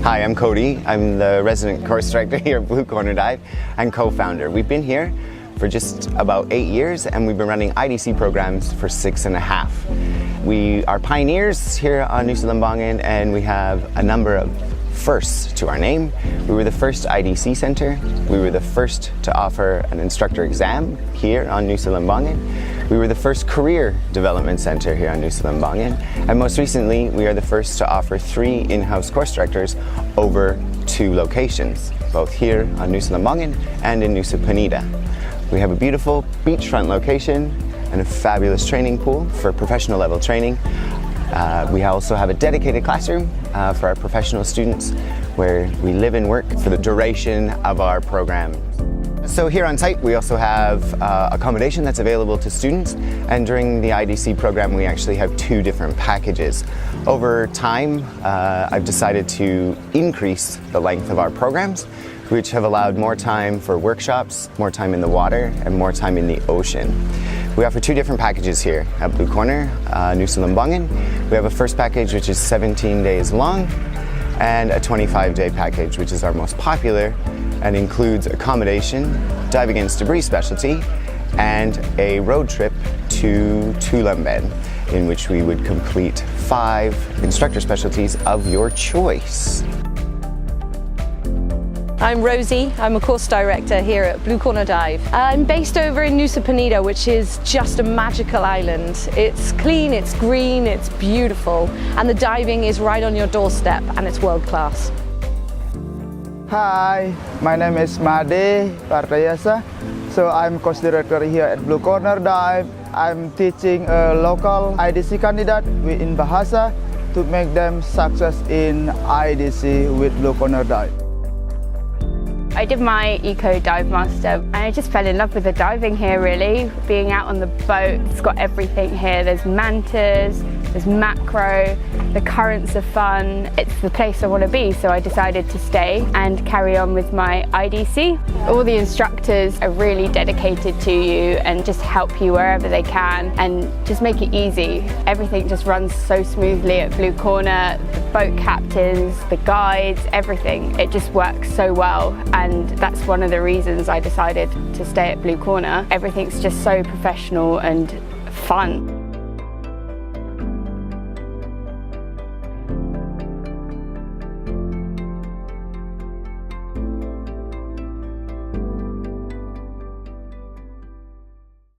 Hi, I'm Cody. I'm the resident course director here at Blue Corner Dive and co-founder. We've been here for just about 8 years and we've been running IDC programs for 6.5. We are pioneers here on Nusa Lembongan and we have a number of firsts to our name. We were the first IDC Centre. We were the first to offer an instructor exam here on Nusa Lembongan. We were the first career development centre here on Nusa Lembongan. And most recently, we are the first to offer 3 in-house course directors over 2 locations, both here on Nusa Lembongan and in Nusa Penida. We have a beautiful beachfront location and a fabulous training pool for professional level training. We also have a dedicated classroom for our professional students where we live and work for the duration of our program. So here on site we also have accommodation that's available to students, and during the IDC program we actually have 2 different packages. Over time I've decided to increase the length of our programs, which have allowed more time for workshops, more time in the water and more time in the ocean. We offer 2 different packages here at Blue Corner, Nusa Lembongan. We have a first package which is 17 days long and a 25-day package which is our most popular and includes accommodation, dive against debris specialty and a road trip to Lembongan in which we would complete 5 instructor specialties of your choice. I'm Rosie, I'm a course director here at Blue Corner Dive. I'm based over in Nusa Penida, which is just a magical island. It's clean, it's green, it's beautiful, and the diving is right on your doorstep and it's world class. Hi, my name is Made Partayasa. So I'm course director here at Blue Corner Dive. I'm teaching a local IDC candidate in Bahasa to make them success in IDC with Blue Corner Dive. I did my Eco Dive Master and I just fell in love with the diving here really. Being out on the boat, it's got everything here. There's mantas, there's macro, the currents are fun. It's the place I want to be, so I decided to stay and carry on with my IDC. All the instructors are really dedicated to you and just help you wherever they can and just make it easy. Everything just runs so smoothly at Blue Corner. The boat captains, the guides, everything. It just works so well. And that's one of the reasons I decided to stay at Blue Corner. Everything's just so professional and fun.